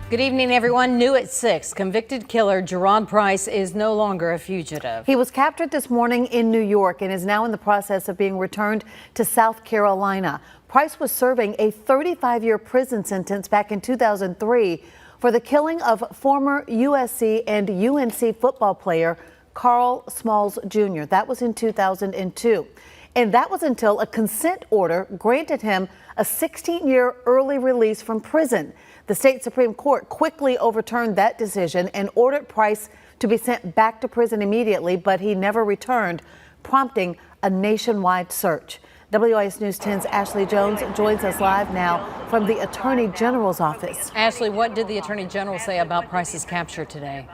Good evening, everyone. New at 6, convicted killer Jeriod Price is no longer a fugitive. He was captured this morning in New York and is now in the process of being returned to South Carolina. Price was serving a 35-year prison sentence back in 2003 for the killing of former USC and UNC football player Carl Smalls Jr. That was in 2002. And that was until a consent order granted him a 16-year early release from prison. The state Supreme Court quickly overturned that decision and ordered Price to be sent back to prison immediately, but he never returned, prompting a nationwide search. WIS News 10's Ashley Jones joins us live now from the Attorney General's office. Ashley, what did the Attorney General say about Price's capture today?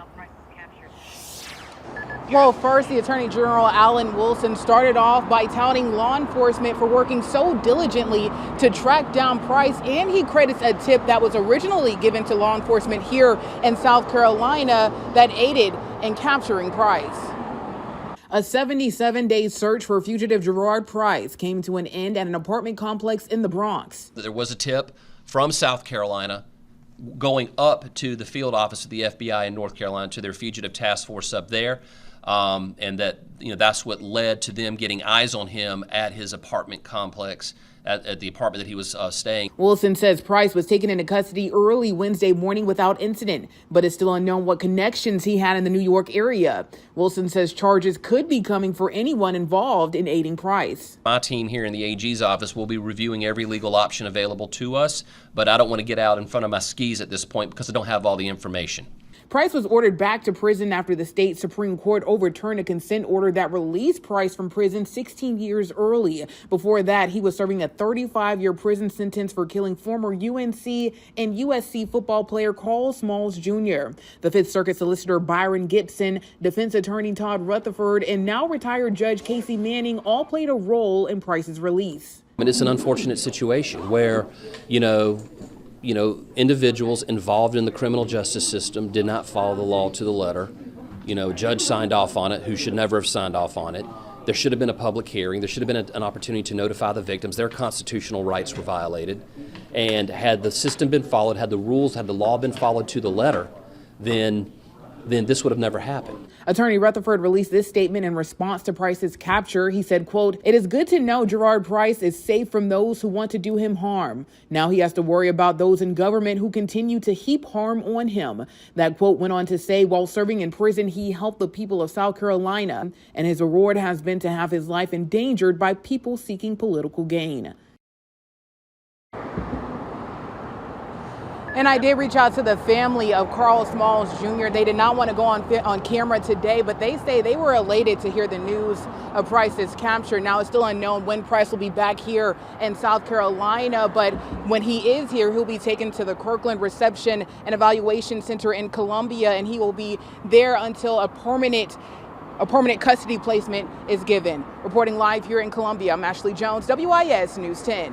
Well, first, the Attorney General, Alan Wilson, started off by touting law enforcement for working so diligently to track down Price, and he credits a tip that was originally given to law enforcement here in South Carolina that aided in capturing Price. A 77-day search for fugitive Jeriod Price came to an end at an apartment complex in the Bronx. There was a tip from South Carolina going up to the field office of the FBI in North Carolina, to their fugitive task force up there. And that's what led to them getting eyes on him at his apartment complex, at the apartment that he was staying. Wilson says Price was taken into custody early Wednesday morning without incident, but it's still unknown what connections he had in the New York area. Wilson says charges could be coming for anyone involved in aiding Price. My team here in the AG's office will be reviewing every legal option available to us, but I don't want to get out in front of my skis at this point because I don't have all the information. Price was ordered back to prison after the state Supreme Court overturned a consent order that released Price from prison 16 years early. Before that, he was serving a 35-year prison sentence for killing former UNC and USC football player Carl Smalls Jr. The Fifth Circuit Solicitor Byron Gibson, defense attorney Todd Rutherford, and now retired Judge Casey Manning all played a role in Price's release. It's an unfortunate situation where, individuals involved in the criminal justice system did not follow the law to the letter. A judge signed off on it who should never have signed off on it. There should have been a public hearing. There should have been an opportunity to notify the victims. Their constitutional rights were violated. And had the system been followed, had the rules, had the law been followed to the letter, then this would have never happened. Attorney Rutherford released this statement in response to Price's capture. He said, quote, "It is good to know Jeriod Price is safe from those who want to do him harm. Now he has to worry about those in government who continue to heap harm on him." That quote went on to say, while serving in prison, he helped the people of South Carolina, and his reward has been to have his life endangered by people seeking political gain. And I did reach out to the family of Carl Smalls Jr. They did not want to go on camera today, but they say they were elated to hear the news of Price's capture. Now it's still unknown when Price will be back here in South Carolina, but when he is here, he'll be taken to the Kirkland Reception and Evaluation Center in Columbia, and he will be there until a permanent custody placement is given. Reporting live here in Columbia, I'm Ashley Jones, WIS News 10.